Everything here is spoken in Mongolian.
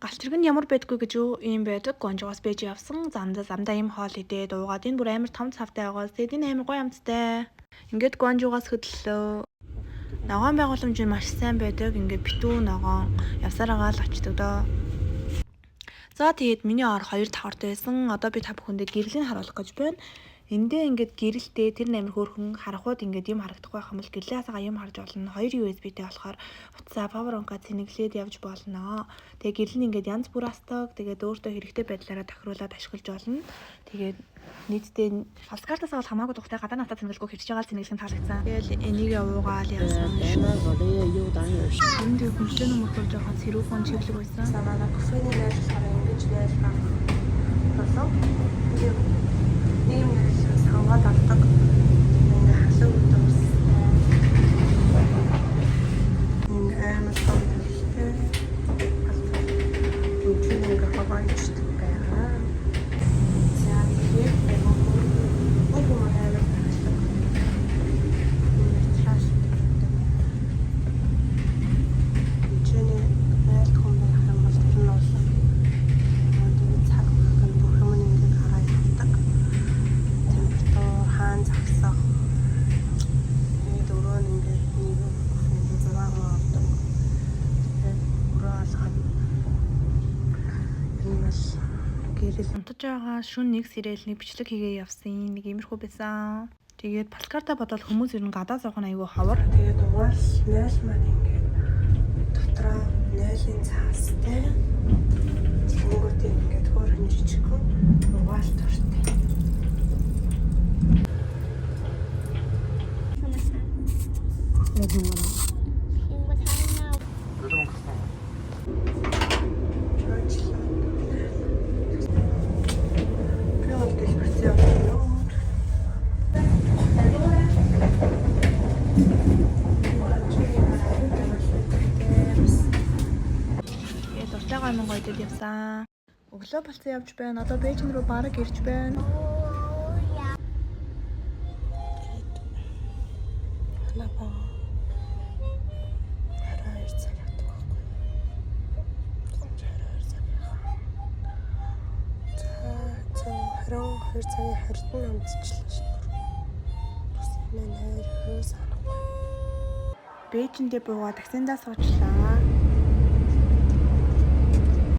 Галчирг нь ямар байдгүй гэж юм байдаг. Гонжоос бэж явсан. Замдаа юм хоол идээд уугаад энэ бүр амар том цавтай байгаас тэгээд энэ амар гоё амттай. Ингээд гонжоос хөдлөлөө. Ногоон байгууламж нь маш сайн байдаг. Ингээд битүү ногоон явсараагаа л очдөг доо. За тэгээд миний ор 2 давхартай байсан. Одоо би та бүхэндээ гэрлийг харуулах гэж байна. Эндээ ингээд гэрэлтэй тэр амар хөөрхөн харахууд ингээд юм харагдахгүй байх юм бол гэрлээс ага юм харж болно. 2 USB-тэй болохоор утсаа power bank-а цэнэглээд явж болно. Тэгээ гэрэл нь ингээд янз бүр астаг. Тэгээд өөртөө хэрэгтэй байдлаараа тохируулаад ашиглаж болно. Тэгээд нийтдээ фалскартаас бол хамаагүй тухтай гадаа натаа цэнгэлгүй хэрч байгаа цэнгэлгийн таалагдсан. Тэгэл энийг явуугаал явсан. Энд хүншлэн өмөрхөж байгаа цэрүүхэн чиглэг байсан. Самана кофений найрлахаар ингэж найрлах болов. Ийм сангаад авдаг. Ингээ хасаг утас. Энэ амар том хэрэгтэй. Үгүй ингээ хаваачихдаг байгаа. За тэгээд унтаж байгаа шүн нэг сэрэлний бичлэг хийгээ явсан. Нэг иймэрхүү байсан. Тэгээд палкарта бодвол хүмүүс ер нь гадаа суух нь айгүй ховор. Тэгээд угаал 0 маань ингээд дотроо 0-ын цаастай. Тэнгүүтээ ингээд хөөрхөн жижигхэн угаал тортой. Амин гоёдод явсан. Өглөө болцсон явж байна. Одоо Бээжин рүү бараг ирж байна. Ханаа хараа ирцэг ятдаг байхгүй. За хараа 2 цагийн харьцан амтчлаа шүү. Бас энэ нэр хөөс санахгүй. Бээжиндээ буугаа таксиндаа суучлаа.